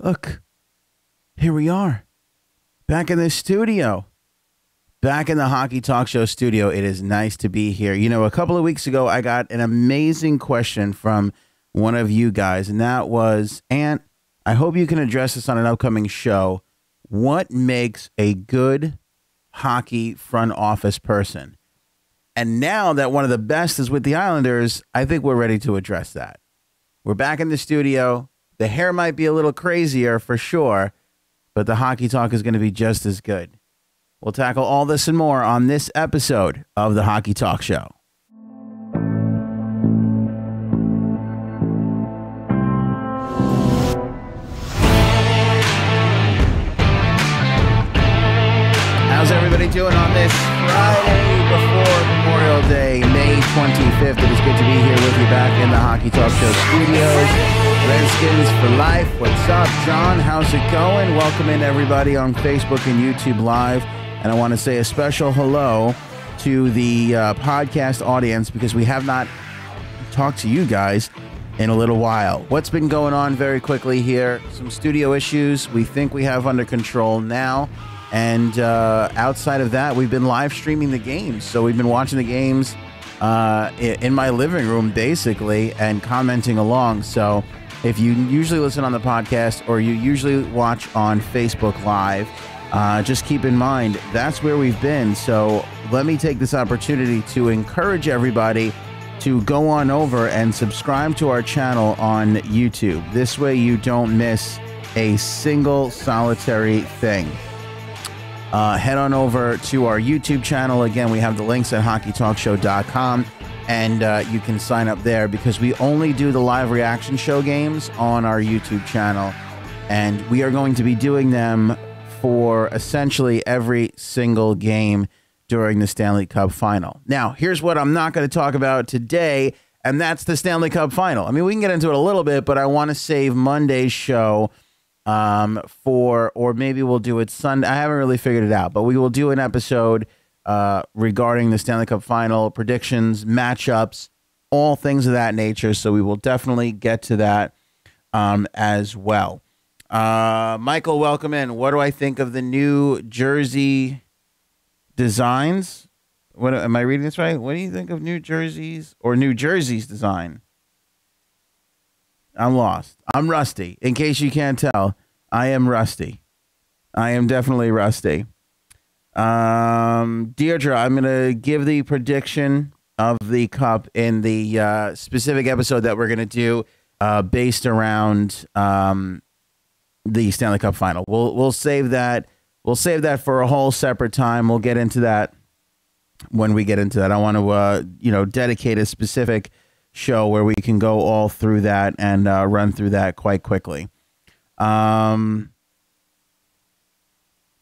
Look, here we are, back in the studio, back in the Hockey Talk Show studio. It is nice to be here. You know, a couple of weeks ago, I got an amazing question from one of you guys, and that was, Ant, I hope you can address this on an upcoming show. What makes a good hockey front office person? And now that one of the best is with the Islanders, I think we're ready to address that. We're back in the studio. The hair might be a little crazier for sure, but the hockey talk is going to be just as good. We'll tackle all this and more on this episode of the Hockey Talk Show. How's everybody doing on this Friday before Memorial Day, May 25th? It is good to be here with you back in the Hockey Talk Show studios. Redskins for life. What's up, John? How's it going? Welcome in, everybody, on Facebook and YouTube Live. And I want to say a special hello to the podcast audience because we have not talked to you guys in a little while. What's been going on very quickly here? Some studio issues we think we have under control now. And outside of that, we've been live streaming the games. So we've been watching the games in my living room, basically, and commenting along. So if you usually listen on the podcast or you usually watch on Facebook Live, just keep in mind, that's where we've been. So let me take this opportunity to encourage everybody to go on over and subscribe to our channel on YouTube. This way you don't miss a single solitary thing. Head on over to our YouTube channel. Again, we have the links at hockeytalkshow.com, and you can sign up there because we only do the live reaction show games on our YouTube channel, and we are going to be doing them for essentially every single game during the Stanley Cup Final. Now, here's what I'm not going to talk about today, and that's the Stanley Cup Final. I mean, we can get into it a little bit, but I want to save Monday's show or maybe we'll do it Sunday. I haven't really figured it out, but we will do an episode regarding the Stanley Cup Final, predictions, matchups, all things of that nature. So we will definitely get to that as well. Michael, welcome in. What do I think of the new jersey designs? What am I reading this right? What do you think of New Jersey's design? I'm lost. I'm rusty. In case you can't tell, I am rusty. I am definitely rusty. Deirdre, I'm going to give the prediction of the cup in the specific episode that we're going to do based around the Stanley Cup Final. We'll save that. We'll save that for a whole separate time. We'll get into that when we get into that. I want to dedicate a specific show where we can go all through that and run through that quite quickly. And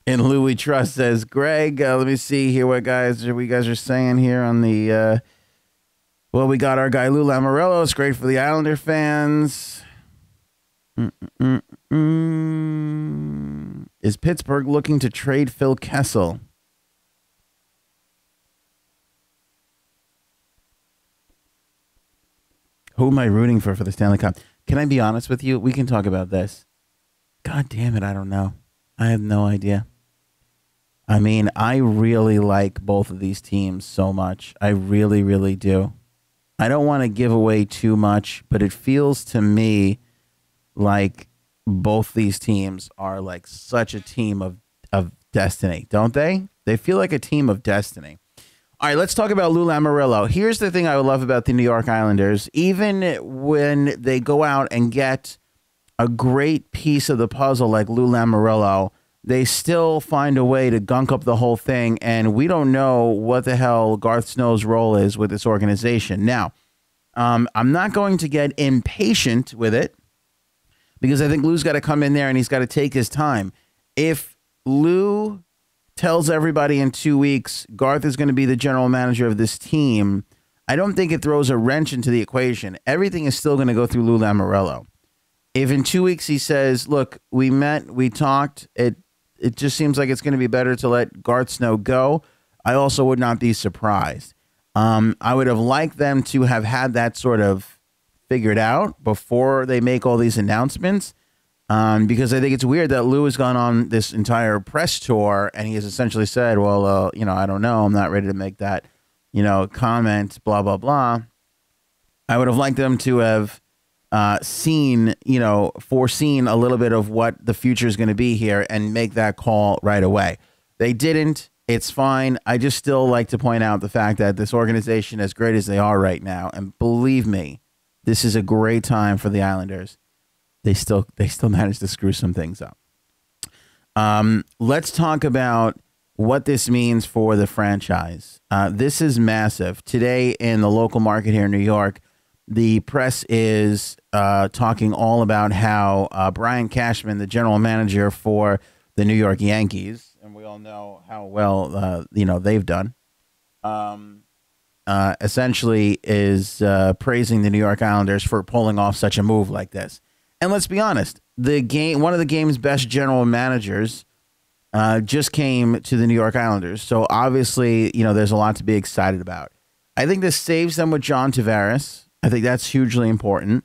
Louis Trust says, Greg, let me see here what we guys are saying here on the well, we got our guy Lou Lamoriello. It's great for the Islander fans. Is Pittsburgh looking to trade Phil Kessel? Who am I rooting for the Stanley Cup? Can I be honest with you? We can talk about this. God damn it, I don't know. I have no idea. I mean, I really like both of these teams so much. I really, really do. I don't want to give away too much, but it feels to me like both these teams are like such a team of destiny, don't they? They feel like a team of destiny. All right, let's talk about Lou Lamoriello. Here's the thing I love about the New York Islanders. Even when they go out and get a great piece of the puzzle like Lou Lamoriello, they still find a way to gunk up the whole thing, and we don't know what the hell Garth Snow's role is with this organization. Now, I'm not going to get impatient with it because I think Lou's got to come in there and he's got to take his time. If Lou tells everybody in 2 weeks Garth is going to be the general manager of this team, I don't think it throws a wrench into the equation. Everything is still going to go through Lou Lamoriello. If in 2 weeks he says, look, we met, we talked, it just seems like it's going to be better to let Garth Snow go, I also would not be surprised. I would have liked them to have had that sort of figured out before they make all these announcements. Because I think it's weird that Lou has gone on this entire press tour and he has essentially said, well, I don't know. I'm not ready to make that, comment, blah, blah, blah. I would have liked them to have foreseen a little bit of what the future is going to be here and make that call right away. They didn't. It's fine. I just still like to point out the fact that this organization, as great as they are right now, and believe me, this is a great time for the Islanders. They still managed to screw some things up. Let's talk about what this means for the franchise. This is massive. Today in the local market here in New York, the press is talking all about how Brian Cashman, the general manager for the New York Yankees, and we all know how well they've done, essentially is praising the New York Islanders for pulling off such a move like this. And let's be honest, one of the game's best general managers just came to the New York Islanders. So obviously, there's a lot to be excited about. I think this saves them with John Tavares. I think that's hugely important.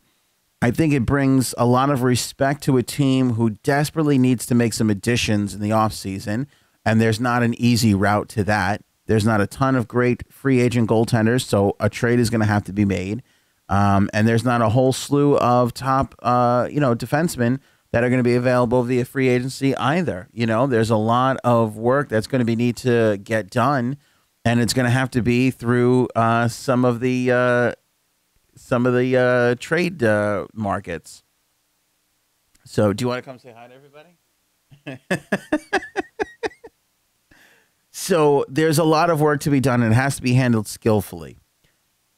I think it brings a lot of respect to a team who desperately needs to make some additions in the offseason, and there's not an easy route to that. There's not a ton of great free agent goaltenders, so a trade is going to have to be made. And there's not a whole slew of top, defensemen that are going to be available via free agency either. There's a lot of work that's going to need to get done, and it's going to have to be through some of the trade markets. So do you want to come say hi to everybody? So there's a lot of work to be done, and it has to be handled skillfully.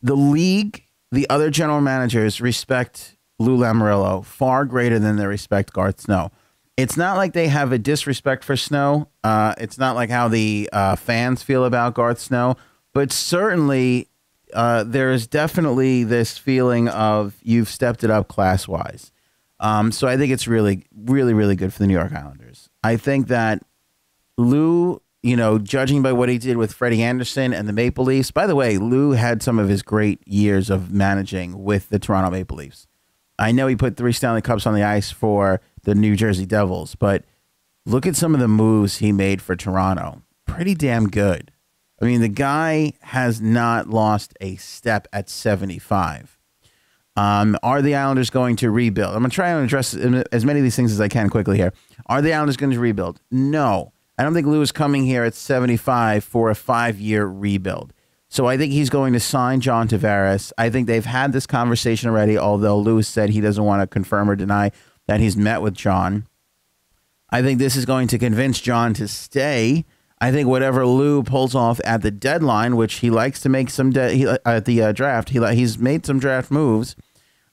The league, the other general managers respect Lou Lamoriello far greater than they respect Garth Snow. It's not like they have a disrespect for Snow. It's not like how the fans feel about Garth Snow, but certainly there is definitely this feeling of you've stepped it up class-wise. So I think it's really, really, really good for the New York Islanders. I think that Lou, judging by what he did with Freddie Anderson and the Maple Leafs. By the way, Lou had some of his great years of managing with the Toronto Maple Leafs. I know he put 3 Stanley Cups on the ice for the New Jersey Devils, but look at some of the moves he made for Toronto. Pretty damn good. I mean, the guy has not lost a step at 75. Are the Islanders going to rebuild? I'm going to try and address as many of these things as I can quickly here. Are the Islanders going to rebuild? No. I don't think Lou is coming here at 75 for a 5-year rebuild. So I think he's going to sign John Tavares. I think they've had this conversation already, although Lou said he doesn't want to confirm or deny that he's met with John. I think this is going to convince John to stay. I think whatever Lou pulls off at the deadline, which he likes to make some at the draft, he's made some draft moves.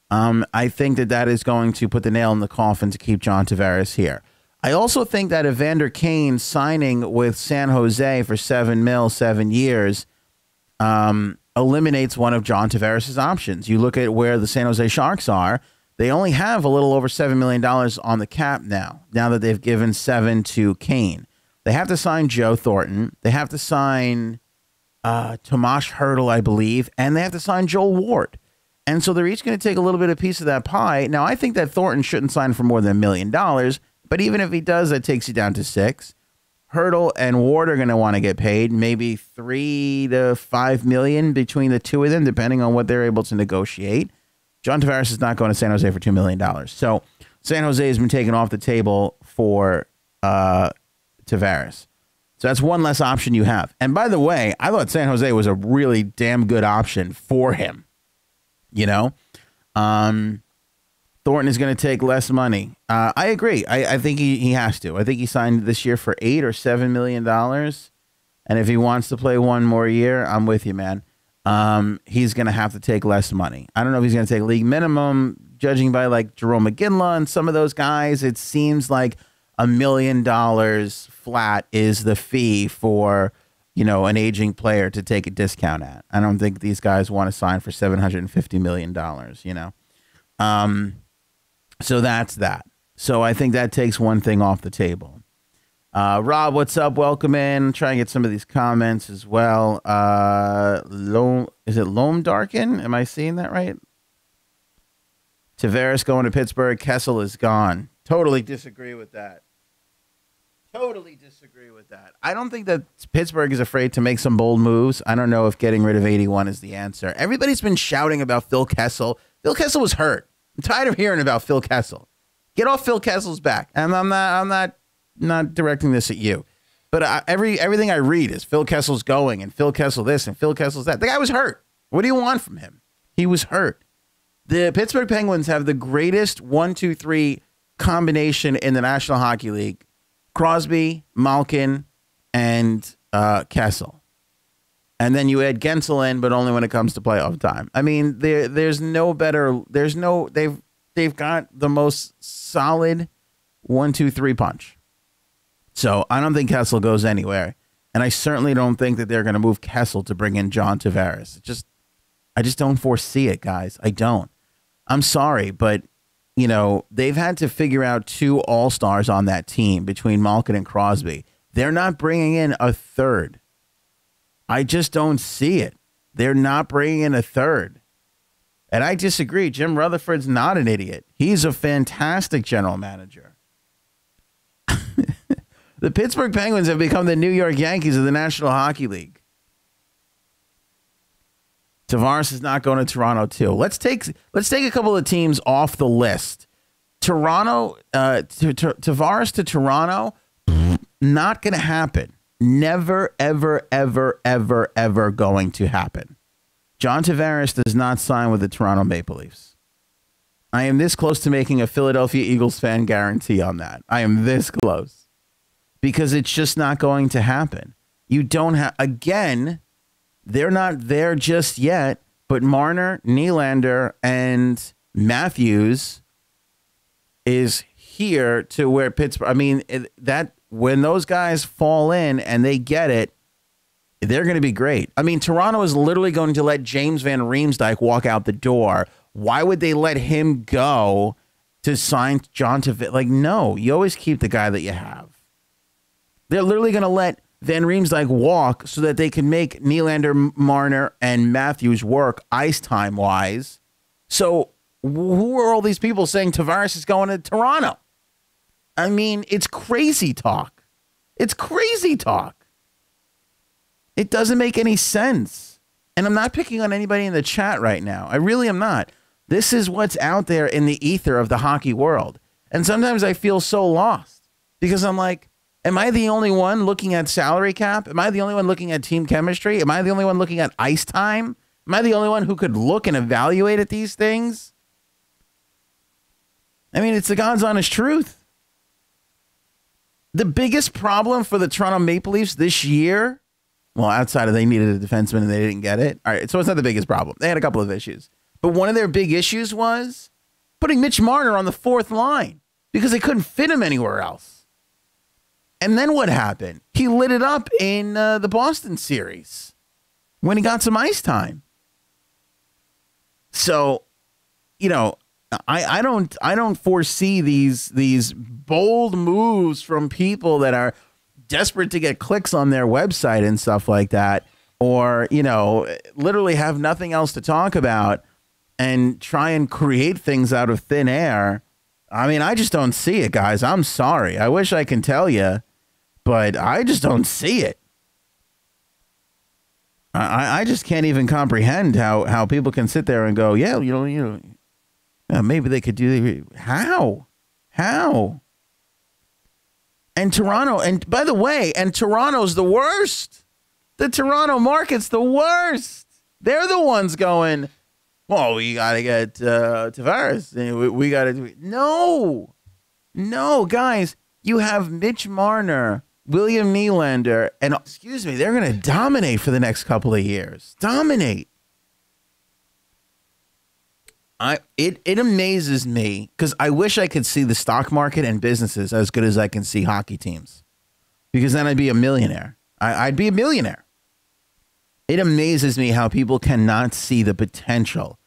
I think that is going to put the nail in the coffin to keep John Tavares here. I also think that Evander Kane signing with San Jose for $7 million, 7 years, eliminates one of John Tavares' options. You look at where the San Jose Sharks are; they only have a little over $7 million on the cap now. Now that they've given $7 to Kane, they have to sign Joe Thornton. They have to sign Tomas Hertl, I believe, and they have to sign Joel Ward. And so they're each going to take a little bit of piece of that pie. Now, I think that Thornton shouldn't sign for more than $1 million. But even if he does, that takes you down to 6. Hertl and Ward are going to want to get paid maybe $3 to $5 million between the two of them, depending on what they're able to negotiate. John Tavares is not going to San Jose for $2 million. So San Jose has been taken off the table for Tavares. So that's one less option you have. And by the way, I thought San Jose was a really damn good option for him. Thornton is going to take less money. I agree. I think he has to. I think he signed this year for $8 or $7 million. And if he wants to play one more year, I'm with you, man. He's going to have to take less money. I don't know if he's going to take league minimum, judging by like Jerome McGinley and some of those guys. It seems like $1 million flat is the fee for, an aging player to take a discount at. I don't think these guys want to sign for $750 million, So that's that. So I think that takes one thing off the table. Rob, what's up? Welcome in. Try and get some of these comments as well. Is it Loam Darkin? Am I seeing that right? Tavares going to Pittsburgh. Kessel is gone. Totally disagree with that. Totally disagree with that. I don't think that Pittsburgh is afraid to make some bold moves. I don't know if getting rid of 81 is the answer. Everybody's been shouting about Phil Kessel. Phil Kessel was hurt. I'm tired of hearing about Phil Kessel. Get off Phil Kessel's back. And I'm not directing this at you. But everything I read is Phil Kessel's going and Phil Kessel this and Phil Kessel's that. The guy was hurt. What do you want from him? He was hurt. The Pittsburgh Penguins have the greatest 1-2-3 combination in the National Hockey League. Crosby, Malkin, and Kessel. And then you add Gensel in, but only when it comes to playoff time. I mean, there's no better. They've got the most solid 1-2-3 punch. So I don't think Kessel goes anywhere, and I certainly don't think that they're going to move Kessel to bring in John Tavares. I just don't foresee it, guys. I don't. I'm sorry, but you know, they've had to figure out 2 all-stars on that team between Malkin and Crosby. They're not bringing in a third. I just don't see it. They're not bringing in a third. And I disagree. Jim Rutherford's not an idiot. He's a fantastic general manager. The Pittsburgh Penguins have become the New York Yankees of the National Hockey League. Tavares is not going to Toronto too. Let's take a couple of teams off the list. Toronto, Tavares to Toronto, not going to happen. Never, ever, ever, ever, ever going to happen. John Tavares does not sign with the Toronto Maple Leafs. I am this close to making a Philadelphia Eagles fan guarantee on that. I am this close. Because it's just not going to happen. You don't have, again, they're not there just yet, but Marner, Nylander, and Matthews is here to where Pittsburgh, I mean, that when those guys fall in and they get it, they're going to be great. I mean, Toronto is literally going to let James Van Riemsdyk walk out the door. Why would they let him go to sign John Tavares? Like, no, you always keep the guy that you have. They're literally going to let Van Riemsdyk walk so that they can make Nylander, Marner, and Matthews work ice time wise. So who are all these people saying Tavares is going to Toronto? I mean, it's crazy talk. It's crazy talk. It doesn't make any sense. And I'm not picking on anybody in the chat right now. I really am not. This is what's out there in the ether of the hockey world. And sometimes I feel so lost because I'm like, am I the only one looking at salary cap? Am I the only one looking at team chemistry? Am I the only one looking at ice time? Am I the only one who could look and evaluate at these things? I mean, it's the God's honest truth. The biggest problem for the Toronto Maple Leafs this year, well, outside of they needed a defenseman and they didn't get it. All right, so it's not the biggest problem. They had a couple of issues. But one of their big issues was putting Mitch Marner on the 4th line because they couldn't fit him anywhere else. And then what happened? He lit it up in the Boston series when he got some ice time. So, you know, I don't foresee these bold moves from people that are desperate to get clicks on their website and stuff like that, or, you know, literally have nothing else to talk about and try and create things out of thin air. I mean, I just don't see it, guys. I'm sorry. I wish I can tell you, but I just don't see it. I just can't even comprehend how people can sit there and go, yeah, maybe they could do how? And Toronto, and by the way, and Toronto's the worst. The Toronto market's the worst. They're the ones going, well, we got to get Tavares. We got to do it. No, guys, you have Mitch Marner, William Nylander, and excuse me, they're going to dominate for the next couple of years. Dominate. It amazes me because I wish I could see the stock market and businesses as good as I can see hockey teams, because then I'd be a millionaire. I'd be a millionaire. It amazes me how people cannot see the potential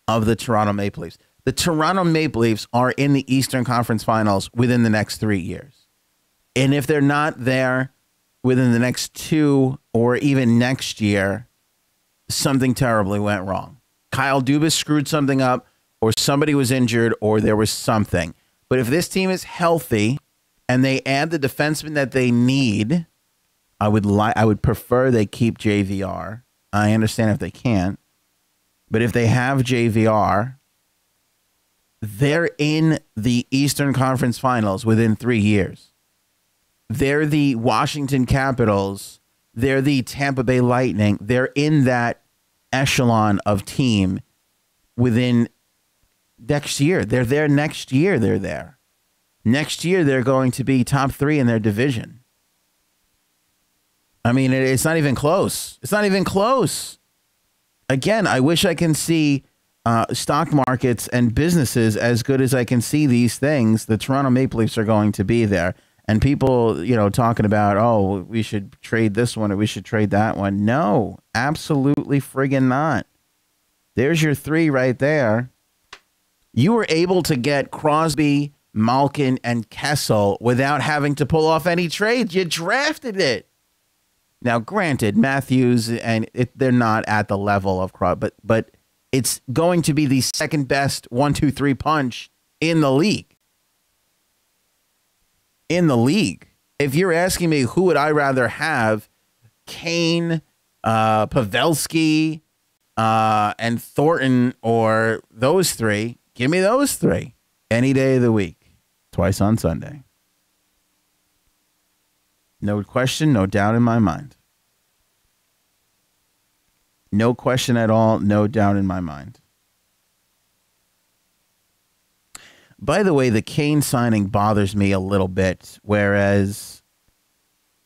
of the Toronto Maple Leafs. The Toronto Maple Leafs are in the Eastern Conference Finals within the next 3 years. And if they're not there within the next 2 or even next year, something terribly went wrong. Kyle Dubas screwed something up, or somebody was injured, or there was something. But if this team is healthy and they add the defenseman that they need, I would prefer they keep JVR. I understand if they can't. But if they have JVR, they're in the Eastern Conference Finals within 3 years. They're the Washington Capitals. They're the Tampa Bay Lightning. They're in that echelon of team within next year. They're there next year. They're there. Next year, they're going to be top 3 in their division. I mean, it's not even close. It's not even close. Again, I wish I can see stock markets and businesses as good as I can see these things. The Toronto Maple Leafs are going to be there. And people, talking about, oh, we should trade this one or we should trade that one. No, absolutely friggin' not. There's your 3 right there. You were able to get Crosby, Malkin, and Kessel without having to pull off any trades. You drafted it. Now, granted, Matthews they're not at the level of Crosby, but it's going to be the second best 1-2-3 punch in the league. In the league. If you're asking me who would I rather have, Kane, Pavelski, and Thornton, or those 3, give me those 3 any day of the week, twice on Sunday. No question, no doubt in my mind. No question at all, no doubt in my mind. By the way, the Kane signing bothers me a little bit, whereas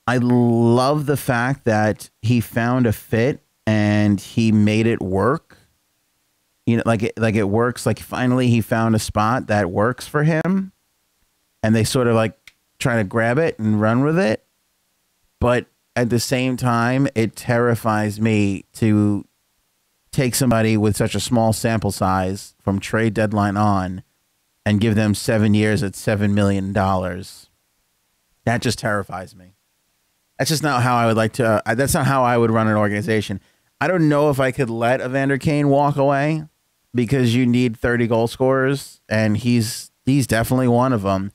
I love the fact that he found a fit and he made it work. Like it works. Like finally he found a spot that works for him, and they sort of like try to grab it and run with it. But at the same time, it terrifies me to take somebody with such a small sample size from trade deadline on and give them 7 years at $7 million. That just terrifies me. That's just not how I would like to. That's not how I would run an organization. I don't know if I could let Evander Kane walk away, because you need 30 goal scorers, and he's definitely one of them.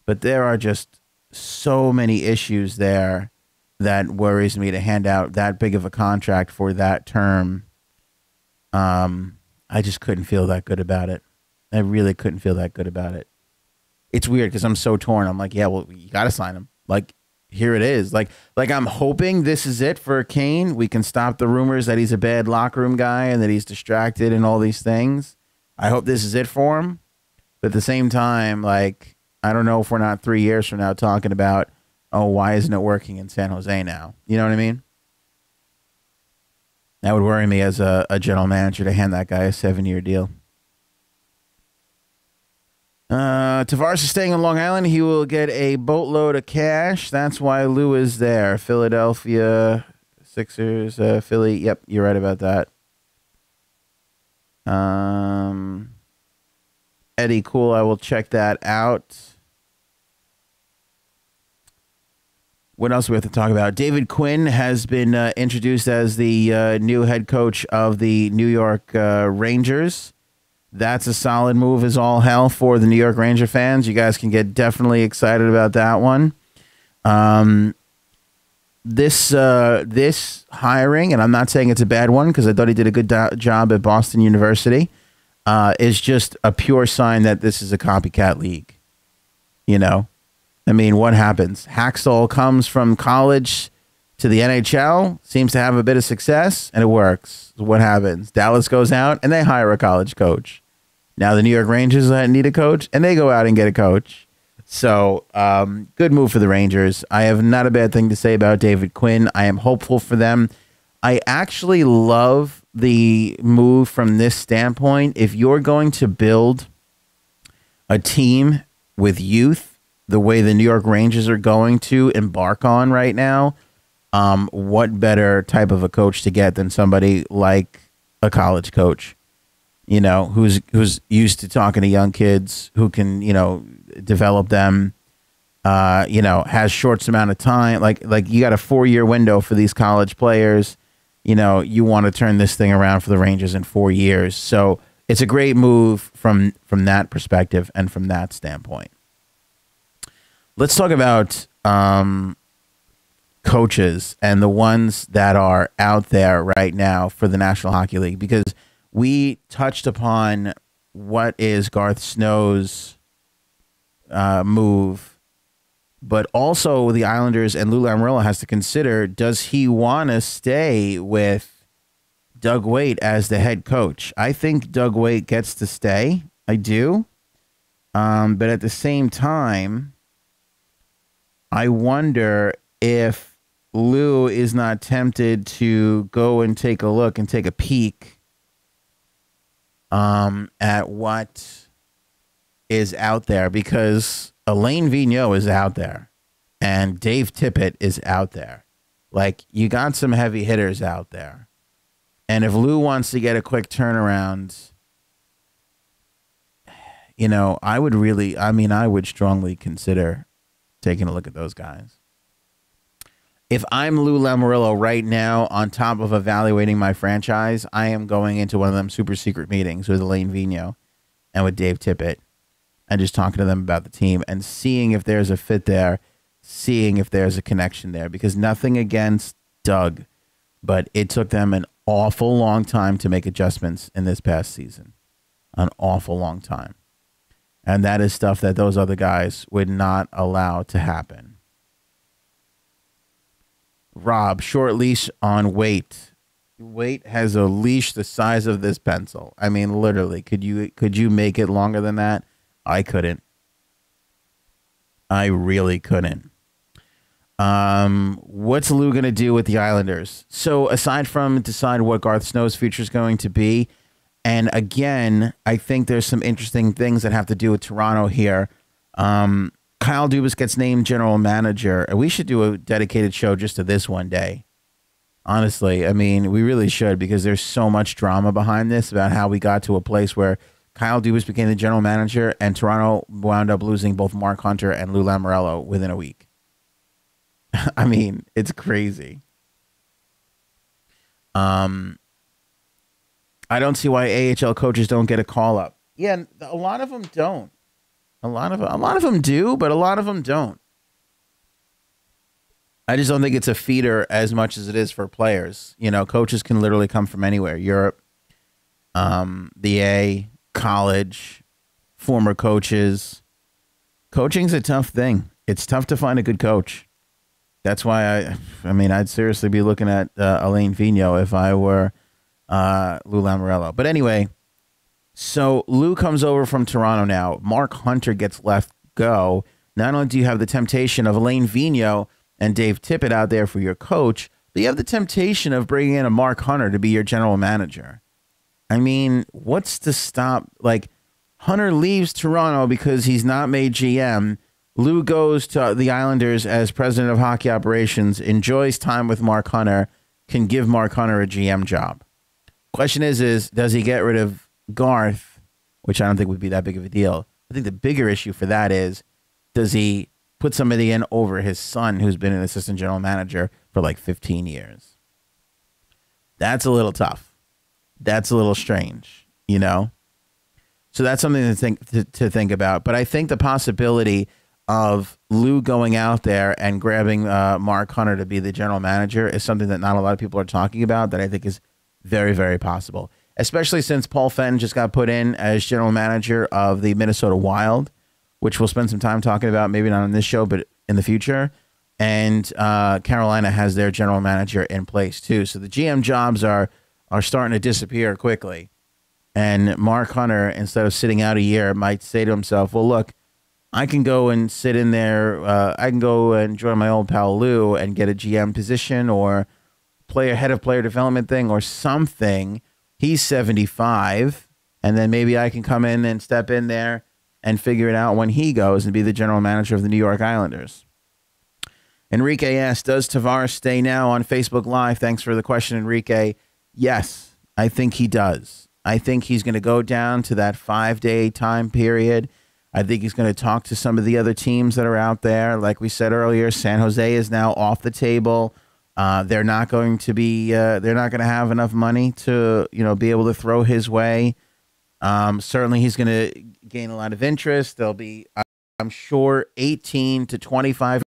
But there are just so many issues there that worries me to hand out that big of a contract for that term. I just couldn't feel that good about it. I really couldn't feel that good about it. It's weird because I'm so torn. I'm like, yeah, well, you got to sign him. Like, here it is. Like I'm hoping this is it for Kane. We can stop the rumors that he's a bad locker room guy and that he's distracted and all these things. I hope this is it for him. But at the same time, like, I don't know if we're not 3 years from now talking about, oh, why isn't it working in San Jose now? You know what I mean? That would worry me as a general manager to hand that guy a 7-year deal. Tavares is staying on Long Island. He will get a boatload of cash. That's why Lou is there. Philadelphia Sixers, Philly. Yep, you're right about that. Eddie, cool. I will check that out. What else do we have to talk about? David Quinn has been introduced as the new head coach of the New York Rangers. That's a solid move as all hell for the New York Ranger fans. You guys can get definitely excited about that one. This hiring, and I'm not saying it's a bad one because I thought he did a good job at Boston University, is just a pure sign that this is a copycat league. You know? I mean, what happens? Hacksaw comes from college to the NHL, seems to have a bit of success, and it works. What happens? Dallas goes out, and they hire a college coach. Now the New York Rangers need a coach, and they go out and get a coach. So, good move for the Rangers. I have not a bad thing to say about David Quinn. I am hopeful for them. I actually love the move from this standpoint. If you're going to build a team with youth, the way the New York Rangers are going to embark on right now, what better type of a coach to get than somebody like a college coach, you know, who's used to talking to young kids, who can, you know, develop them, you know, has short amount of time. Like you got a 4-year window for these college players. You know, you want to turn this thing around for the Rangers in 4 years. So it's a great move from that perspective and from that standpoint. Let's talk about coaches and the ones that are out there right now for the National Hockey League, because we touched upon what is Garth Snow's move, but also the Islanders and Lou Lamoriello has to consider, does he want to stay with Doug Weight as the head coach? I think Doug Weight gets to stay. I do. But at the same time, I wonder if Lou is not tempted to go and take a look and take a peek at what is out there, because Alain Vigneault is out there and Dave Tippett is out there. Like, you got some heavy hitters out there. And if Lou wants to get a quick turnaround, you know, I would strongly consider taking a look at those guys. If I'm Lou Lamoriello right now, on top of evaluating my franchise, I am going into one of them super secret meetings with Alain Vigneault and with Dave Tippett and just talking to them about the team and seeing if there's a fit there, seeing if there's a connection there. Because nothing against Doug, but it took them an awful long time to make adjustments in this past season. An awful long time. And that is stuff that those other guys would not allow to happen. Rob, short leash on Weight. Weight has a leash the size of this pencil. I mean, literally, could you make it longer than that? I couldn't. I really couldn't. What's Lou going to do with the Islanders? So aside from decide what Garth Snow's future is going to be, and again, I think there's some interesting things that have to do with Toronto here. Kyle Dubas gets named general manager, and we should do a dedicated show just to this one day. Honestly, I mean, we really should, because there's so much drama behind this about how we got to a place where Kyle Dubas became the general manager and Toronto wound up losing both Mark Hunter and Lou Lamoriello within a week. I mean, it's crazy. I don't see why AHL coaches don't get a call up. Yeah, a lot of them don't. A lot of them do, but a lot of them don't. I just don't think it's a feeder as much as it is for players. You know, coaches can literally come from anywhere. Europe, the A, college, former coaches. Coaching's a tough thing. It's tough to find a good coach. That's why I'd seriously be looking at Alain Vigneault if I were Lou Lamoriello. But anyway, so Lou comes over from Toronto now. Mark Hunter gets left go. Not only do you have the temptation of Alain Vigneault and Dave Tippett out there for your coach, but you have the temptation of bringing in a Mark Hunter to be your general manager. I mean, what's to stop? Like, Hunter leaves Toronto because he's not made GM. Lou goes to the Islanders as president of hockey operations, enjoys time with Mark Hunter, can give Mark Hunter a GM job. Question is does he get rid of Garth, which I don't think would be that big of a deal. I think the bigger issue for that is, does he put somebody in over his son who's been an assistant general manager for like 15 years? That's a little tough. That's a little strange, you know? So that's something to think about. But I think the possibility of Lou going out there and grabbing Mark Hunter to be the general manager is something that not a lot of people are talking about, that I think is very, very possible. Especially since Paul Fenton just got put in as general manager of the Minnesota Wild, which we'll spend some time talking about, maybe not on this show, but in the future. And Carolina has their general manager in place too. So the GM jobs are starting to disappear quickly. And Mark Hunter, instead of sitting out a year, might say to himself, well, look, I can go and sit in there. I can go and join my old pal Lou and get a GM position or head of player development thing or something. He's 75, and then maybe I can come in and step in there and figure it out when he goes and be the general manager of the New York Islanders. Enrique asks, does Tavares stay now on Facebook Live? Thanks for the question, Enrique. Yes, I think he does. I think he's going to go down to that 5-day time period. I think he's going to talk to some of the other teams that are out there. Like we said earlier, San Jose is now off the table. They're not going to be. They're not going to have enough money to, be able to throw his way. Certainly, he's going to gain a lot of interest. There'll be, I'm sure, 18 to 25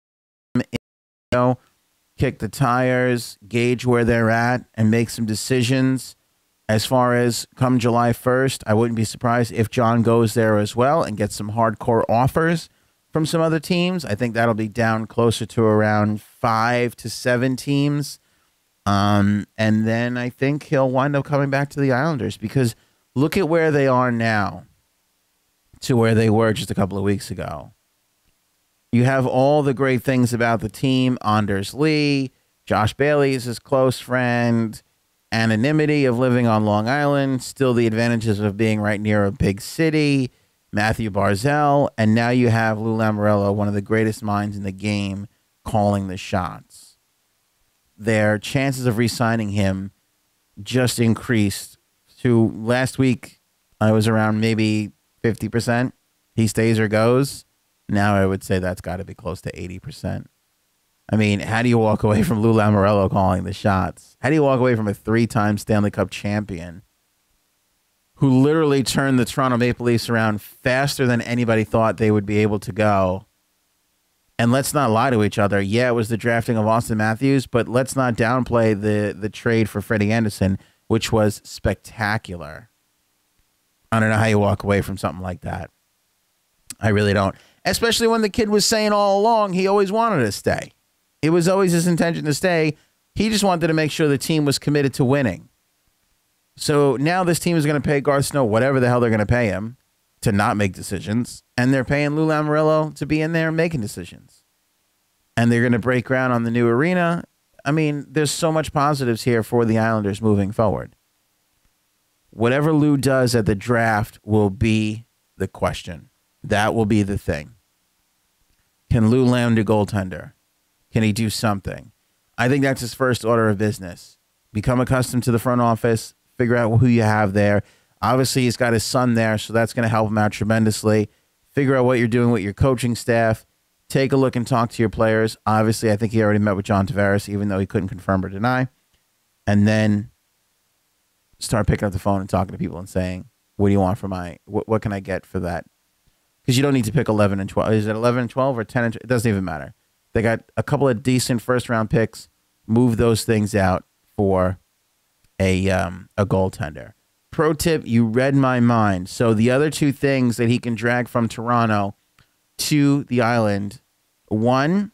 kick the tires, gauge where they're at, and make some decisions. As far as come July 1st, I wouldn't be surprised if John goes there as well and gets some hardcore offers from some other teams. I think that'll be down closer to around 5 to 7 teams. And then I think he'll wind up coming back to the Islanders because look at where they are now to where they were just a couple of weeks ago. You have all the great things about the team. Anders Lee, Josh Bailey is his close friend, anonymity of living on Long Island, still the advantages of being right near a big city, Matthew Barzal, and now you have Lou Lamoriello, one of the greatest minds in the game, calling the shots. Their chances of re-signing him just increased to last week. I was around maybe 50%. He stays or goes. Now I would say that's got to be close to 80%. I mean, how do you walk away from Lou Lamoriello calling the shots? How do you walk away from a 3-time Stanley Cup champion who literally turned the Toronto Maple Leafs around faster than anybody thought they would be able to go? And let's not lie to each other. Yeah, it was the drafting of Austin Matthews, but let's not downplay the trade for Freddie Anderson, which was spectacular. I don't know how you walk away from something like that. I really don't. Especially when the kid was saying all along he always wanted to stay. It was always his intention to stay. He just wanted to make sure the team was committed to winning. So now this team is going to pay Garth Snow whatever the hell they're going to pay him to not make decisions. And they're paying Lou Lamoriello to be in there making decisions. And they're going to break ground on the new arena. I mean, there's so much positives here for the Islanders moving forward. Whatever Lou does at the draft will be the question. That will be the thing. Can Lou land a goaltender? Can he do something? I think that's his first order of business. Become accustomed to the front office. Figure out who you have there. Obviously, he's got his son there, so that's going to help him out tremendously. Figure out what you're doing with your coaching staff. Take a look and talk to your players. Obviously, I think he already met with John Tavares, even though he couldn't confirm or deny. And then start picking up the phone and talking to people and saying, what do you want for what can I get for that? Because you don't need to pick 11 and 12. Is it 11 and 12 or 10 and 12? It doesn't even matter. They got a couple of decent first-round picks. Move those things out for a goaltender. Pro tip, you read my mind. So the other two things that he can drag from Toronto to the island, one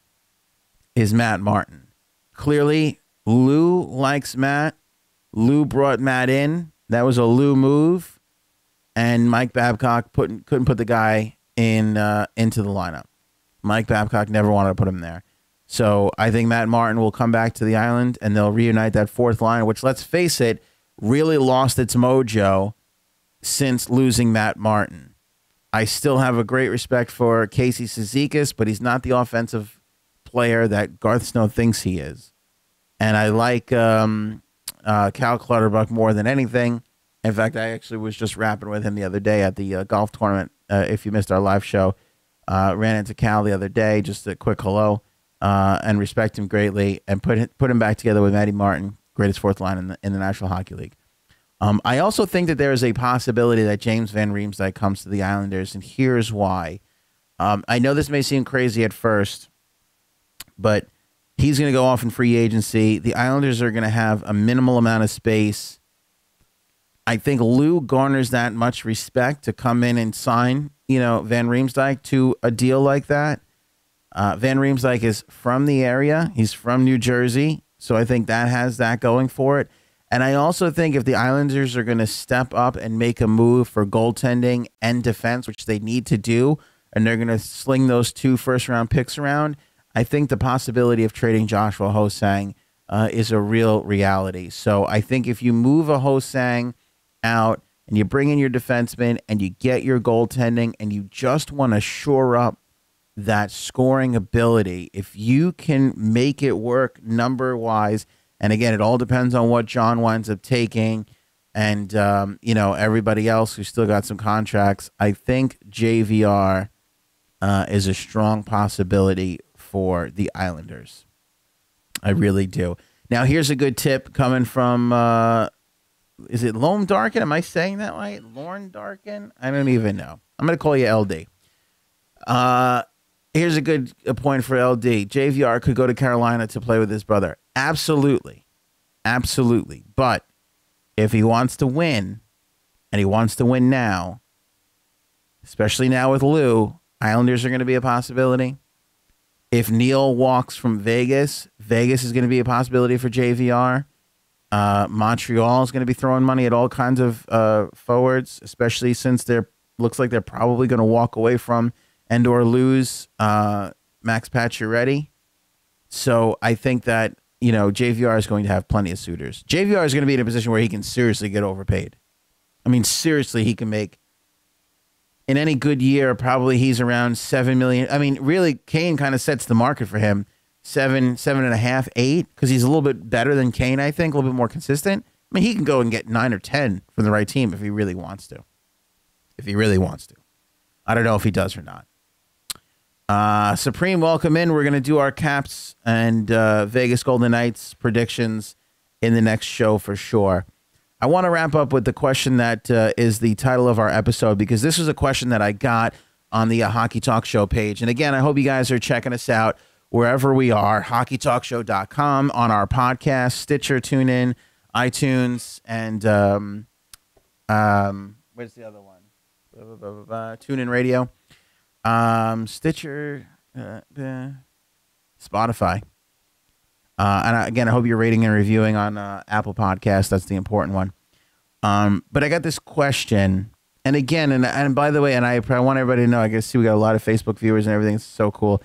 is Matt Martin. Clearly, Lou likes Matt. Lou brought Matt in. That was a Lou move. And Mike Babcock couldn't put the guy into the lineup. Mike Babcock never wanted to put him there. So I think Matt Martin will come back to the island and they'll reunite that fourth line, which, let's face it, really lost its mojo since losing Matt Martin. I still have a great respect for Casey Cizikas, but he's not the offensive player that Garth Snow thinks he is. And I like Cal Clutterbuck more than anything. In fact, I actually was just rapping with him the other day at the golf tournament. If you missed our live show, ran into Cal the other day, just a quick hello, and respect him greatly, and put him back together with Matty Martin, greatest fourth line in the National Hockey League. I also think that there is a possibility that James Van Riemsdyk comes to the Islanders, and here's why. I know this may seem crazy at first, but he's going to go off in free agency. The Islanders are going to have a minimal amount of space. I think Lou garners that much respect to come in and sign, Van Riemsdyk to a deal like that. Van Riemsdyk is from the area. He's from New Jersey. So I think that has that going for it. And I also think if the Islanders are going to step up and make a move for goaltending and defense, which they need to do, and they're going to sling those 2 first-round picks around, I think the possibility of trading Joshua Ho-Sang is a real reality. So I think if you move a Ho-Sang out and you bring in your defenseman and you get your goaltending and you just want to shore up that scoring ability, if you can make it work number-wise, and again, it all depends on what John winds up taking and, everybody else who's still got some contracts, I think JVR is a strong possibility for the Islanders. I really do. Now, here's a good tip coming from is it Loam Darkin? Am I saying that right? Lorne Darkin? I don't even know. I'm going to call you LD. Here's a good point for LD. JVR could go to Carolina to play with his brother. Absolutely. Absolutely. But if he wants to win, and he wants to win now, especially now with Lou, Islanders are going to be a possibility. If Neil walks from Vegas, Vegas is going to be a possibility for JVR. Montreal is going to be throwing money at all kinds of forwards, especially since looks like they're probably going to walk away from and or lose Max Pacioretty. So I think that, JVR is going to have plenty of suitors. JVR is going to be in a position where he can seriously get overpaid. I mean, seriously, he can make, in any good year, probably he's around $7 million. I mean, really, Kane kind of sets the market for him. 7.5, 8, because he's a little bit better than Kane, I think, a little bit more consistent. I mean, he can go and get 9 or 10 from the right team if he really wants to. I don't know if he does or not. Supreme, welcome in. We're going to do our Caps and Vegas Golden Knights predictions in the next show for sure. I want to wrap up with the question that is the title of our episode, because this was a question that I got on the Hockey Talk Show page. And again, I hope you guys are checking us out wherever we are, hockeytalkshow.com, on our podcast, Stitcher, TuneIn, iTunes, and where's the other one? TuneIn Radio, Stitcher, Spotify. And again, I hope you're rating and reviewing on Apple Podcasts. That's the important one. But I got this question. And again, and by the way, and I want everybody to know, I guess we got a lot of Facebook viewers and everything. It's so cool.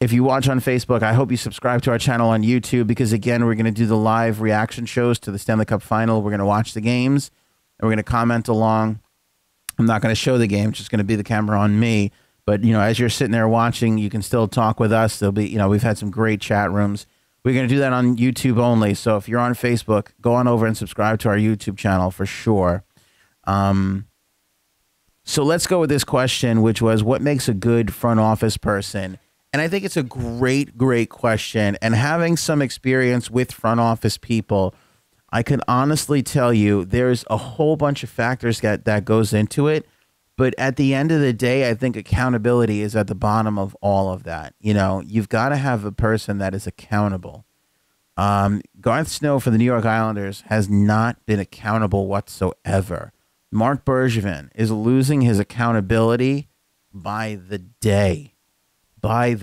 If you watch on Facebook, I hope you subscribe to our channel on YouTube, because, again, we're going to do the live reaction shows to the Stanley Cup Final. We're going to watch the games, and we're going to comment along. I'm not going to show the game. It's just going to be the camera on me. But, as you're sitting there watching, you can still talk with us. There'll be, we've had some great chat rooms. We're going to do that on YouTube only. So if you're on Facebook, go on over and subscribe to our YouTube channel for sure. So let's go with this question, which was, what makes a good front office person? And I think it's a great, great question. And having some experience with front office people, I can honestly tell you there's a whole bunch of factors that goes into it. But at the end of the day, I think accountability is at the bottom of all of that. You've got to have a person that is accountable. Garth Snow for the New York Islanders has not been accountable whatsoever. Marc Bergevin is losing his accountability by the day. I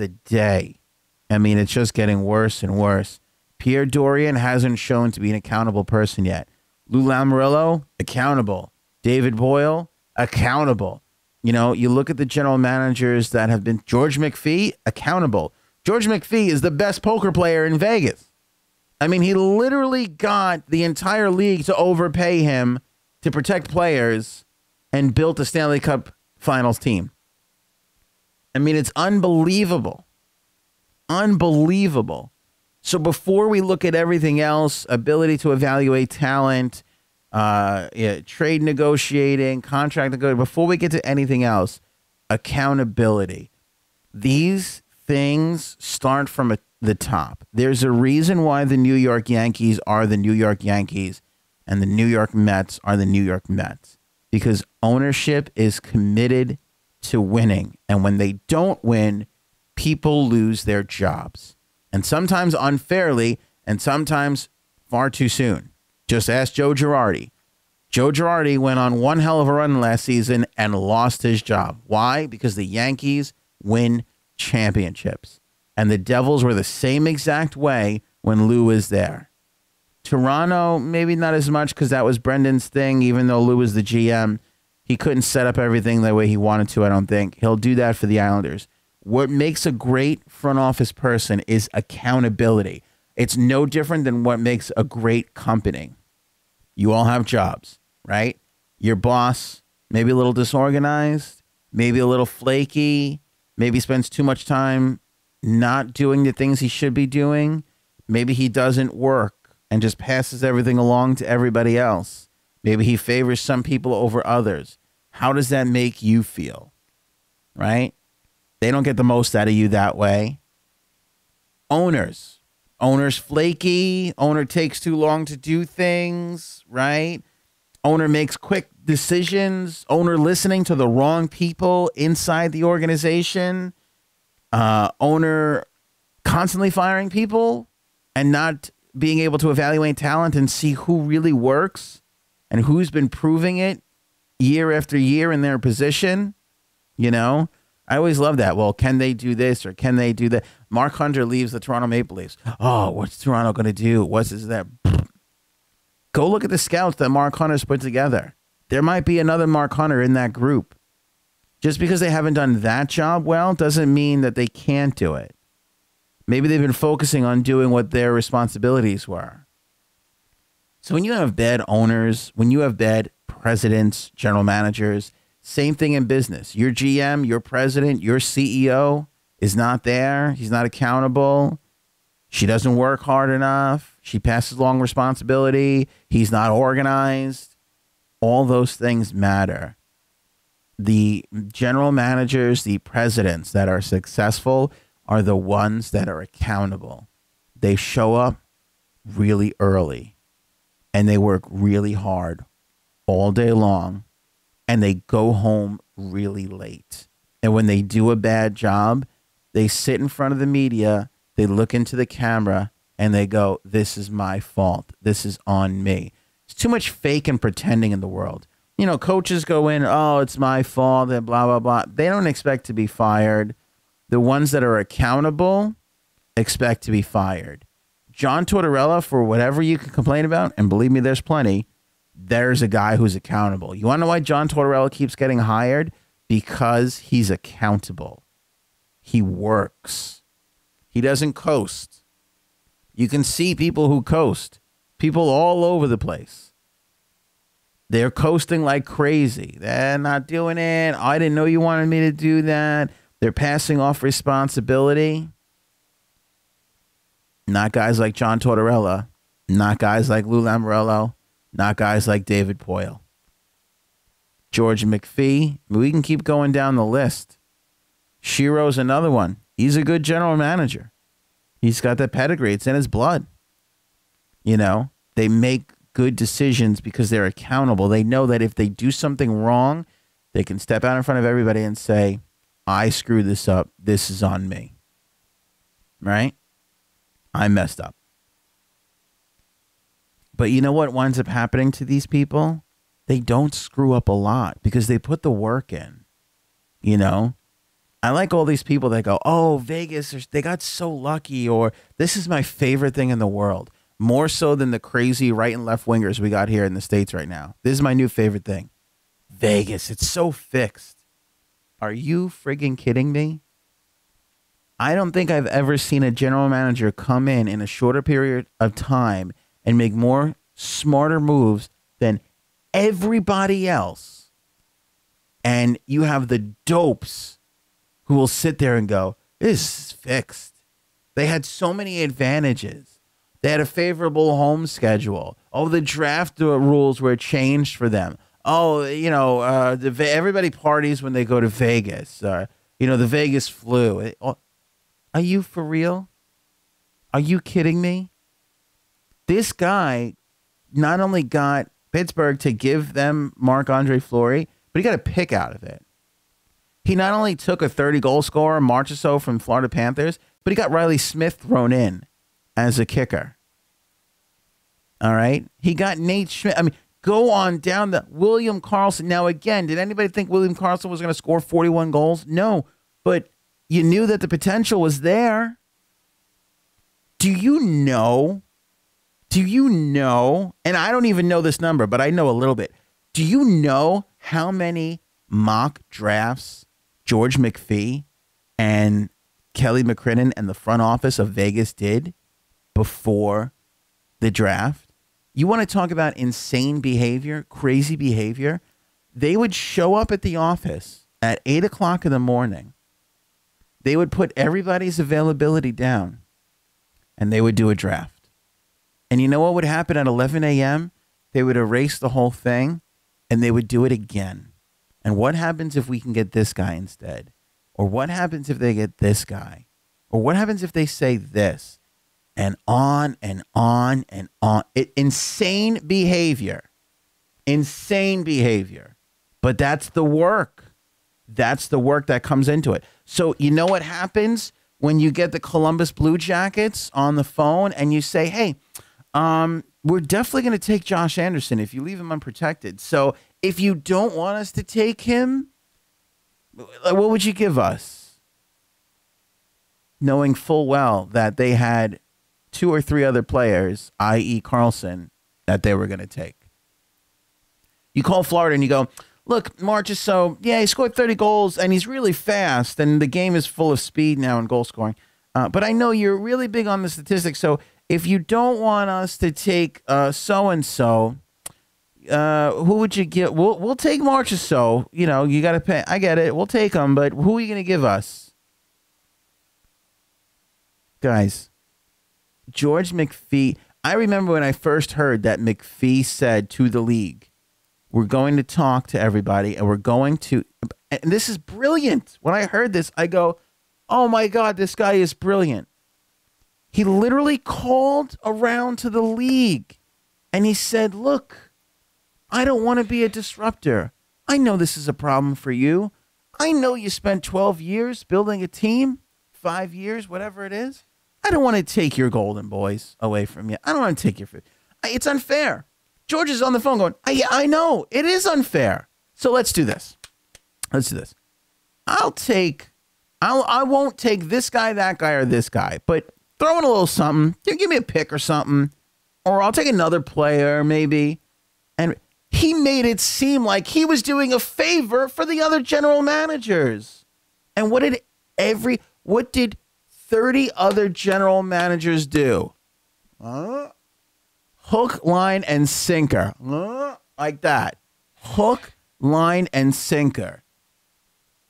mean, it's just getting worse and worse. Pierre Dorian hasn't shown to be an accountable person yet. Lou Lamoriello, accountable. David Boyle, accountable. You look at the general managers that have been. George McPhee, accountable. George McPhee is the best poker player in Vegas. I mean, he literally got the entire league to overpay him to protect players and built a Stanley Cup Finals team. I mean, it's unbelievable. Unbelievable. So before we look at everything else, ability to evaluate talent, trade negotiating, contract negotiating, before we get to anything else, accountability. These things start from the top. There's a reason why the New York Yankees are the New York Yankees and the New York Mets are the New York Mets, because ownership is committed to winning. And when they don't win, people lose their jobs. And sometimes unfairly, and sometimes far too soon. Just ask Joe Girardi. Joe Girardi went on one hell of a run last season and lost his job. Why? Because the Yankees win championships. And the Devils were the same exact way when Lou was there. Toronto, maybe not as much, because that was Brendan's thing, even though Lou was the GM. He couldn't set up everything the way he wanted to, I don't think. He'll do that for the Islanders. What makes a great front office person is accountability. It's no different than what makes a great company. You all have jobs, right? Your boss, maybe a little disorganized, maybe a little flaky, maybe spends too much time not doing the things he should be doing. Maybe he doesn't work and just passes everything along to everybody else. Maybe he favors some people over others. How does that make you feel? Right? They don't get the most out of you that way. Owners flaky. Owner takes too long to do things, right? Owner makes quick decisions. Owner listening to the wrong people inside the organization. Owner constantly firing people and not being able to evaluate talent and see who really works and who's been proving it year after year in their position. You know, I always love that. Well, can they do this or can they do that? Mark Hunter leaves the Toronto Maple Leafs. Oh, what's Toronto going to do? What's this, that? Go look at the scouts that Mark Hunter's put together. There might be another Mark Hunter in that group. Just because they haven't done that job well doesn't mean that they can't do it. Maybe they've been focusing on doing what their responsibilities were. So when you have bad owners, when you have bad presidents, general managers, same thing in business. Your GM, your president, your CEO is not there. He's not accountable. She doesn't work hard enough. She passes along responsibility. He's not organized. All those things matter. The general managers, the presidents that are successful are the ones that are accountable. They show up really early and they work really hard all day long and they go home really late. And when they do a bad job, they sit in front of the media, they look into the camera and they go, this is my fault. This is on me. It's too much fake and pretending in the world. You know, coaches go in, oh, it's my fault, and blah, blah, blah. They don't expect to be fired. The ones that are accountable expect to be fired. John Tortorella, for whatever you can complain about, and believe me, there's plenty, there's a guy who's accountable. You want to know why John Tortorella keeps getting hired? Because he's accountable. He works. He doesn't coast. You can see people who coast. People all over the place. They're coasting like crazy. They're not doing it. I didn't know you wanted me to do that. They're passing off responsibility. Not guys like John Tortorella. Not guys like Lou Lamoriello. Not guys like David Poile. George McPhee. We can keep going down the list. Shiro's another one. He's a good general manager. He's got that pedigree. It's in his blood. You know, they make good decisions because they're accountable. They know that if they do something wrong, they can step out in front of everybody and say, I screwed this up. This is on me. Right? I messed up. But you know what winds up happening to these people? They don't screw up a lot because they put the work in. You know? I like all these people that go, oh, Vegas, they got so lucky, or this is my favorite thing in the world. More so than the crazy right and left wingers we got here in the States right now. This is my new favorite thing. Vegas, it's so fixed. Are you friggin' kidding me? I don't think I've ever seen a general manager come in a shorter period of time and make more smarter moves than everybody else. And you have the dopes who will sit there and go, this is fixed. They had so many advantages. They had a favorable home schedule. Oh, the draft rules were changed for them. Oh, you know, everybody parties when they go to Vegas. You know, the Vegas flu. Are you for real? Are you kidding me? This guy not only got Pittsburgh to give them Marc-Andre Fleury, but he got a pick out of it. He not only took a 30-goal scorer, Marchessault from Florida Panthers, but he got Riley Smith thrown in as a kicker. All right. He got Nate Schmidt. I mean, go on down the William Karlsson. Now, again, did anybody think William Karlsson was going to score 41 goals? No, but you knew that the potential was there. Do you know? And I don't even know this number, but I know a little bit. Do you know how many mock drafts George McPhee and Kelly McCrimmon and the front office of Vegas did before the draft? You want to talk about insane behavior, crazy behavior? They would show up at the office at 8 o'clock in the morning. They would put everybody's availability down and they would do a draft. And you know what would happen at 11 a.m.? They would erase the whole thing and they would do it again. And what happens if we can get this guy instead? Or what happens if they get this guy? Or what happens if they say this? And on and on and on. Insane behavior. Insane behavior. But that's the work. That's the work that comes into it. So you know what happens when you get the Columbus Blue Jackets on the phone and you say, hey, we're definitely going to take Josh Anderson if you leave him unprotected. So if you don't want us to take him, what would you give us? Knowing full well that they had 2 or 3 other players, i.e. Carlson, that they were going to take. You call Florida and you go, look, Marchessault, yeah, he scored 30 goals and he's really fast and the game is full of speed now and goal scoring. But I know you're really big on the statistics. So if you don't want us to take so-and-so, who would you get? We'll take Marchessault. You know, you got to pay. I get it. We'll take him, but who are you going to give us? Guys, George McPhee, I remember when I first heard that McPhee said to the league, we're going to talk to everybody and we're going to, and this is brilliant. When I heard this, I go, oh my God, this guy is brilliant. He literally called around to the league and he said, look, I don't want to be a disruptor. I know this is a problem for you. I know you spent 12 years building a team, 5 years, whatever it is. I don't want to take your golden boys away from you. I don't want to take your food. It's unfair. George is on the phone going, I know. It is unfair. So let's do this. Let's do this. I won't take this guy, that guy, or this guy, but throw in a little something. Give me a pick or something. Or I'll take another player, maybe. And he made it seem like he was doing a favor for the other general managers. And what did 30 other general managers do? Hook, line, and sinker. Like that. Hook, line, and sinker.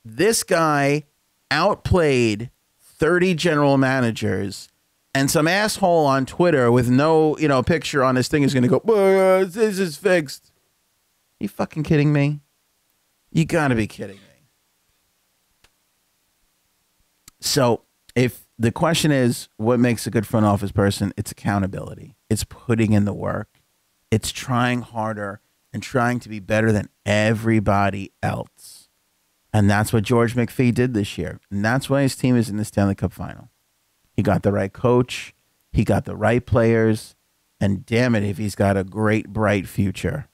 This guy outplayed 30 general managers, and some asshole on Twitter with no, picture on his thing is going to go, this is fixed. You fucking kidding me? You got to be kidding me. So if the question is what makes a good front office person, it's accountability. It's putting in the work. It's trying harder and trying to be better than everybody else. And that's what George McPhee did this year. And that's why his team is in the Stanley Cup final. He got the right coach. He got the right players. And damn it, if he's got a great, bright future.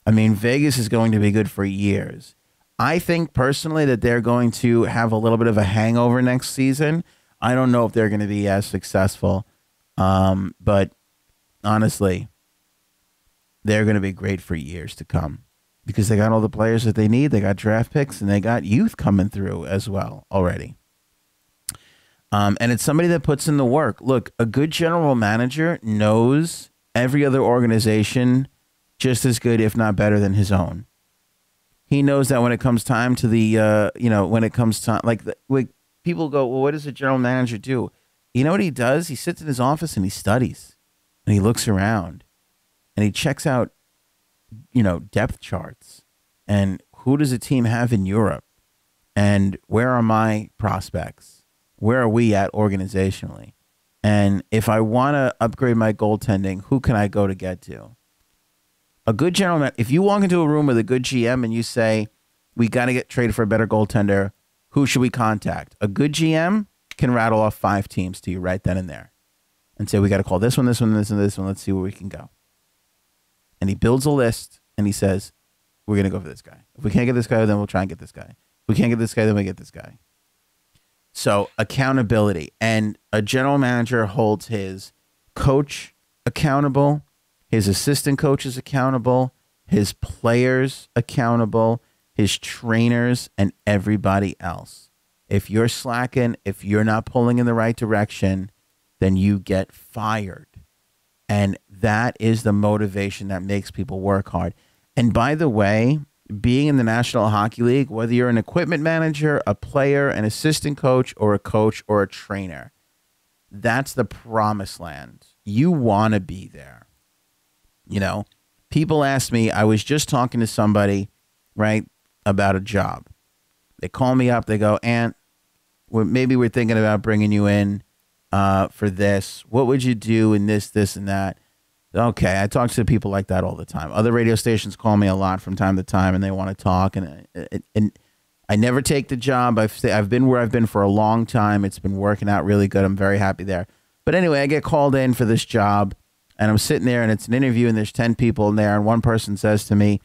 I mean, Vegas is going to be good for years. I think personally that they're going to have a little bit of a hangover next season. I don't know if they're going to be as successful. But honestly, they're going to be great for years to come because they got all the players that they need. They got draft picks and they got youth coming through as well already. And it's somebody that puts in the work. Look, a good general manager knows every other organization just as good, if not better than his own. He knows that when it comes time to the, when it comes time, like people go, well, what does a general manager do? You know what he does? He sits in his office and he studies and he looks around and he checks out, depth charts and who does a team have in Europe and where are my prospects? Where are we at organizationally? And if I want to upgrade my goaltending, who can I go to get to? A good general manager, if you walk into a room with a good GM and you say, we got to get traded for a better goaltender, who should we contact? A good GM can rattle off 5 teams to you right then and there and say, we got to call this one, this one, this one, this one. Let's see where we can go. And he builds a list and he says, we're going to go for this guy. If we can't get this guy, then we'll try and get this guy. If we can't get this guy, then we get this guy. So accountability, and a general manager holds his coach accountable, his assistant coaches accountable, his players accountable, his trainers, and everybody else. If you're slacking, if you're not pulling in the right direction, then you get fired. And that is the motivation that makes people work hard. And by the way, being in the National Hockey League, whether you're an equipment manager, a player, an assistant coach, or a trainer, that's the promised land. You want to be there. People ask me, I was just talking to somebody, right, about a job. They call me up. They go, Ant, maybe we're thinking about bringing you in for this. What would you do in this, and that? Okay, I talk to people like that all the time. Other radio stations call me a lot from time to time, and they want to talk. And I never take the job. I've been where I've been for a long time. It's been working out really good. I'm very happy there. But anyway, I get called in for this job, and I'm sitting there, and it's an interview, and there's 10 people in there, and one person says to me,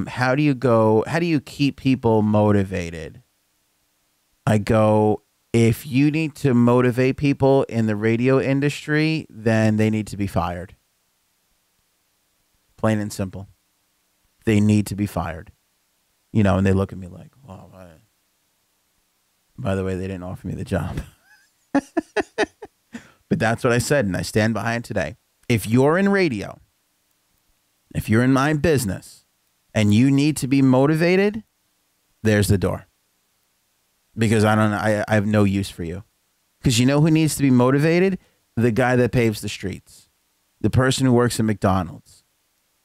how do you keep people motivated? I go, if you need to motivate people in the radio industry, then they need to be fired. Plain and simple. They need to be fired. And they look at me like, wow, by the way, they didn't offer me the job. But that's what I said, and I stand behind it today. If you're in radio, if you're in my business, and you need to be motivated, there's the door. Because I have no use for you. Because you know who needs to be motivated? The guy that paves the streets. The person who works at McDonald's.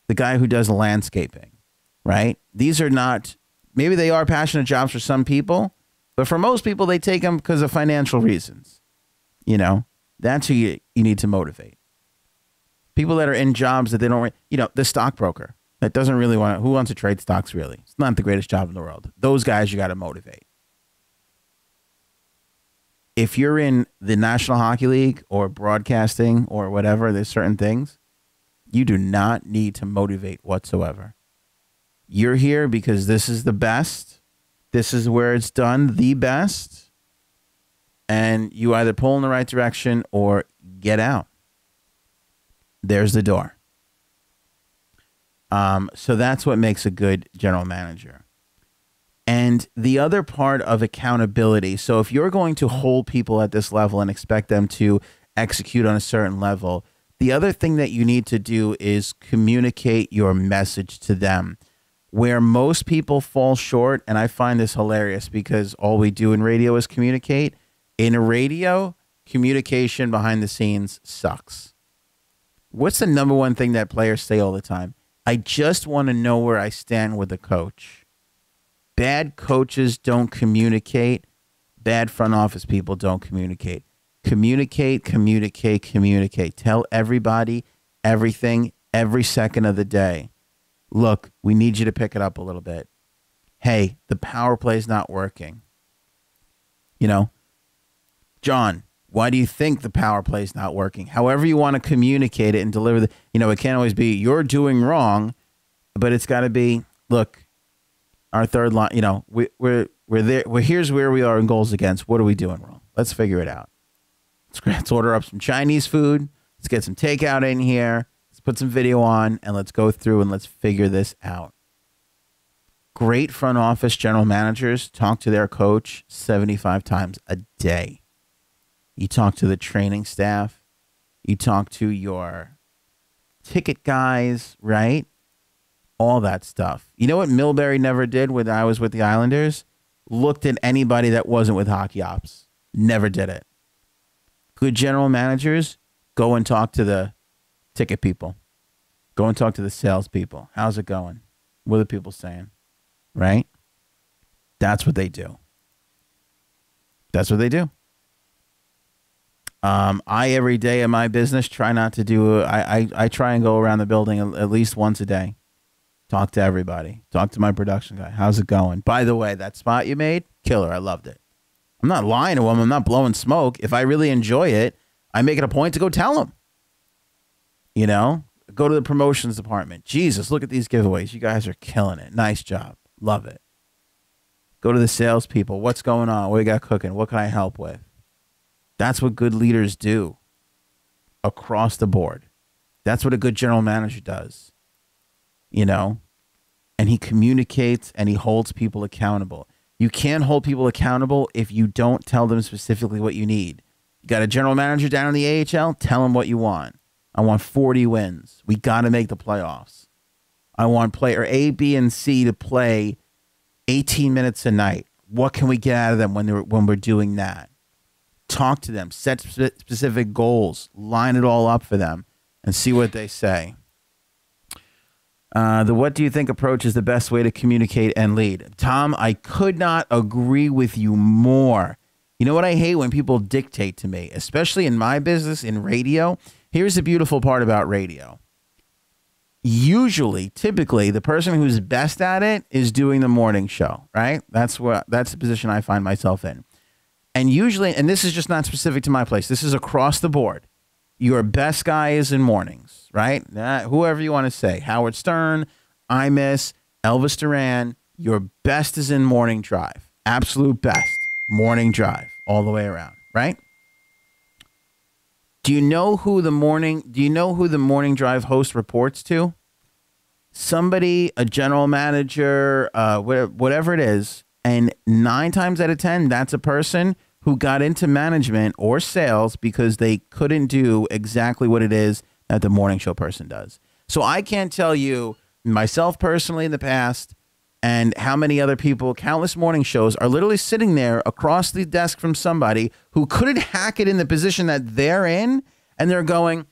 The guy who does landscaping, right? These are not, maybe they are passionate jobs for some people, but for most people, they take them because of financial reasons. That's who you need to motivate. People that are in jobs that they don't, the stockbroker that doesn't really who wants to trade stocks really? It's not the greatest job in the world. Those guys you got to motivate. If you're in the National Hockey League or broadcasting or whatever, there's certain things. You do not need to motivate whatsoever. You're here because this is the best. This is where it's done the best. And you either pull in the right direction or get out. There's the door. So that's what makes a good general manager. And the other part of accountability. So if you're going to hold people at this level and expect them to execute on a certain level, the other thing that you need to do is communicate your message to them. Where most people fall short, and I find this hilarious because all we do in radio is communicate. In radio, communication behind the scenes sucks. What's the number one thing that players say all the time? I just want to know where I stand with the coach. Bad coaches don't communicate. Bad front office people don't communicate. Communicate, communicate, communicate. Tell everybody everything every second of the day. Look, we need you to pick it up a little bit. Hey, the power play is not working. John, why do you think the power play is not working? However you want to communicate it and deliver it can't always be you're doing wrong, but it's got to be, look, our third line, we're there. Here's where we are in goals against. What are we doing wrong? Let's figure it out. Let's order up some Chinese food. Let's get some takeout in here. Let's put some video on and let's go through and let's figure this out. Great front office general managers talk to their coach 75 times a day. You talk to the training staff. You talk to your ticket guys, right? All that stuff. You know what Milbury never did when I was with the Islanders? Looked at anybody that wasn't with hockey ops. Never did it. Good general managers, go and talk to the ticket people. Go and talk to the sales people. How's it going? What are the people saying? Right? That's what they do. That's what they do. I, every day in my business, try not to do, I try and go around the building at least once a day. Talk to everybody. Talk to my production guy. How's it going? By the way, that spot you made, killer. I loved it. I'm not lying to him. I'm not blowing smoke. If I really enjoy it, I make it a point to go tell him. Go to the promotions department. Jesus, look at these giveaways. You guys are killing it. Nice job. Love it. Go to the salespeople. What's going on? What we got cooking? What can I help with? That's what good leaders do across the board. That's what a good general manager does. And he communicates and he holds people accountable. You can't hold people accountable if you don't tell them specifically what you need. You got a general manager down in the AHL? Tell him what you want. I want 40 wins. We got to make the playoffs. I want player A, B, and C to play 18 minutes a night. What can we get out of them when we're doing that? Talk to them. Set specific goals. Line it all up for them and see what they say. The what do you think approach is the best way to communicate and lead? Tom, I could not agree with you more. You know what I hate? When people dictate to me, especially in my business, in radio. Here's the beautiful part about radio. usually, typically, the person who's best at it is doing the morning show, right? That's the position I find myself in. And usually, and this is just not specific to my place, this is across the board. Your best guy is in mornings, right? Whoever you want to say, Howard Stern, Imus, Elvis Duran, your best is in morning drive. Absolute best. Morning drive all the way around, right? Do you know who the morning drive host reports to? Somebody, a general manager, whatever it is. And 9 times out of 10, that's a person who got into management or sales because they couldn't do exactly what it is that the morning show person does. So I can't tell you, myself personally in the past, and how many other people, countless morning shows, are literally sitting there across the desk from somebody who couldn't hack it in the position that they're in, and they're going,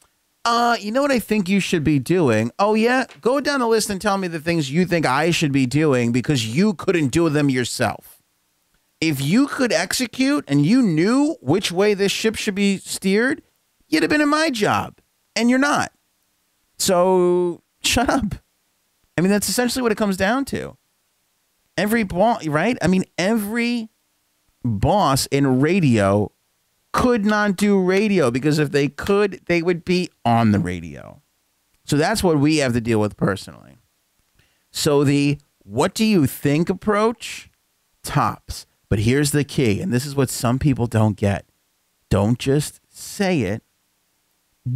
you know what I think you should be doing? Oh, yeah? Go down the list and tell me the things you think I should be doing because you couldn't do them yourself. If you could execute and you knew which way this ship should be steered, you'd have been in my job, and you're not. So shut up. I mean, that's essentially what it comes down to. Every boss, right? I mean, every boss in radio could not do radio because if they could, they would be on the radio. So that's what we have to deal with personally. So the what do you think approach tops. But here's the key, and this is what some people don't get. Don't just say it,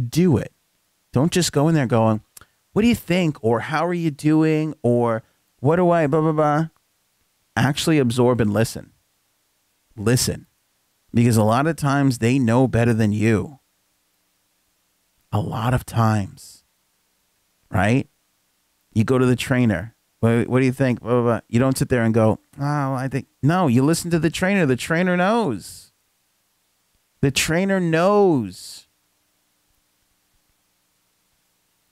do it. Don't just go in there going, what do you think? Or how are you doing? Or what do I, blah, blah, blah. Actually absorb and listen. Listen. Because a lot of times they know better than you. A lot of times. Right? You go to the trainer. What do you think? Blah, blah, blah. You don't sit there and go, oh, I think. No, you listen to the trainer. The trainer knows. The trainer knows.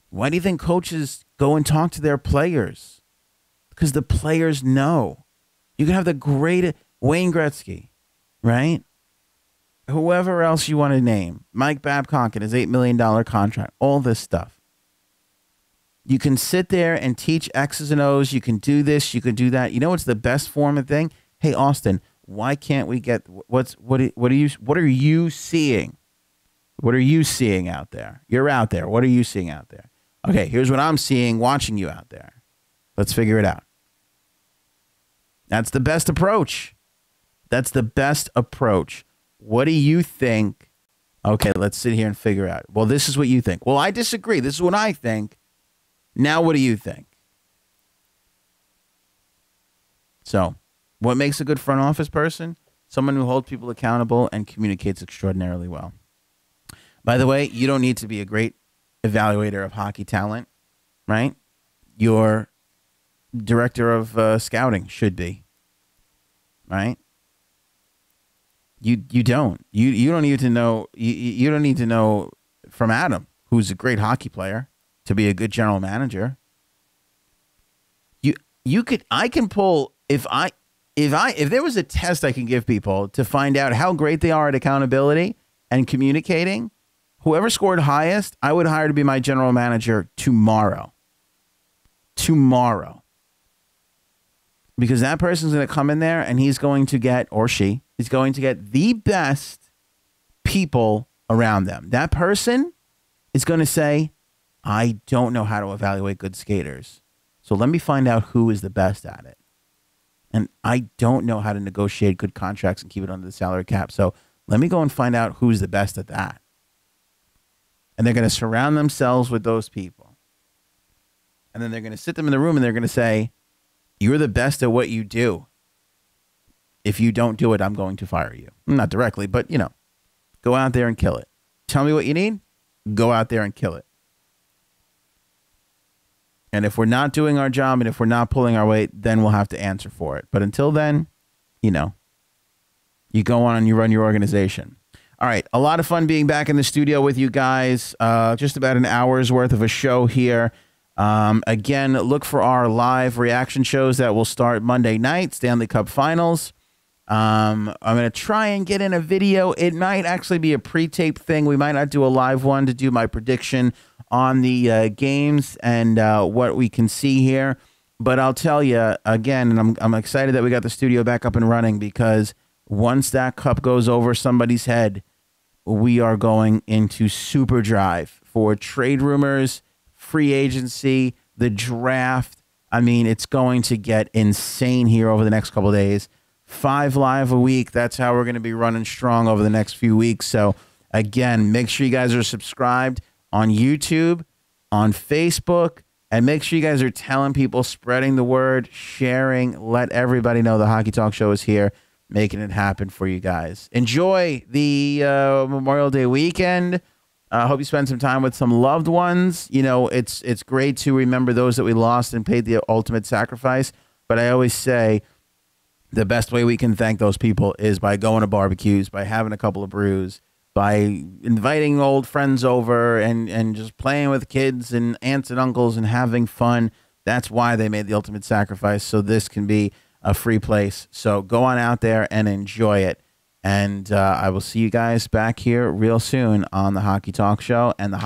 Why do you think coaches go and talk to their players? Because the players know. You can have the great Wayne Gretzky, right? Whoever else you want to name. Mike Babcock and his $8 million contract. All this stuff. You can sit there and teach X's and O's. You can do this. You can do that. You know what's the best form of thing? Hey, Austin, why can't we get what are you seeing? What are you seeing out there? You're out there. What are you seeing out there? Okay, here's what I'm seeing watching you out there. Let's figure it out. That's the best approach. That's the best approach. What do you think? Okay, let's sit here and figure out. Well, this is what you think. Well, I disagree. This is what I think. Now, what do you think? So, what makes a good front office person? Someone who holds people accountable and communicates extraordinarily well. By the way, you don't need to be a great evaluator of hockey talent, right? Your director of scouting should be, right? You don't. You don't need to know. You don't need to know from Adam, who's a great hockey player, to be a good general manager. I can pull if there was a test I can give people to find out how great they are at accountability and communicating. Whoever scored highest, I would hire to be my general manager tomorrow. Tomorrow. Because that person's going to come in there and he's going to get, or she is going to get the best people around them. That person is going to say, I don't know how to evaluate good skaters. So let me find out who is the best at it. And I don't know how to negotiate good contracts and keep it under the salary cap. So let me go and find out who's the best at that. And they're going to surround themselves with those people. And then they're going to sit them in the room and they're going to say, you're the best at what you do. If you don't do it, I'm going to fire you. Not directly, but, go out there and kill it. Tell me what you need. Go out there and kill it. And if we're not doing our job and if we're not pulling our weight, then we'll have to answer for it. But until then, you go on and you run your organization. All right. A lot of fun being back in the studio with you guys. Just about an hour's worth of a show here. Again, look for our live reaction shows that will start Monday night, Stanley Cup Finals. I'm going to try and get in a video. It might actually be a pre-taped thing. We might not do a live one to do my prediction on the games and what we can see here. But I'll tell you again, and I'm excited that we got the studio back up and running, because once that cup goes over somebody's head, we are going into super drive for trade rumors, free agency, the draft. I mean, it's going to get insane here over the next couple of days. 5 live a week. That's how we're going to be running strong over the next few weeks. So again, make sure you guys are subscribed on YouTube, on Facebook, and make sure you guys are telling people, spreading the word, sharing, let everybody know the Hockey Talk Show is here, making it happen for you guys. Enjoy the Memorial Day weekend. I hope you spend some time with some loved ones. You know, it's great to remember those that we lost and paid the ultimate sacrifice. But I always say the best way we can thank those people is by going to barbecues, by having a couple of brews, by inviting old friends over and just playing with kids and aunts and uncles and having fun. That's why they made the ultimate sacrifice, so this can be a free place. So go on out there and enjoy it. And I will see you guys back here real soon on the Hockey Talk Show and the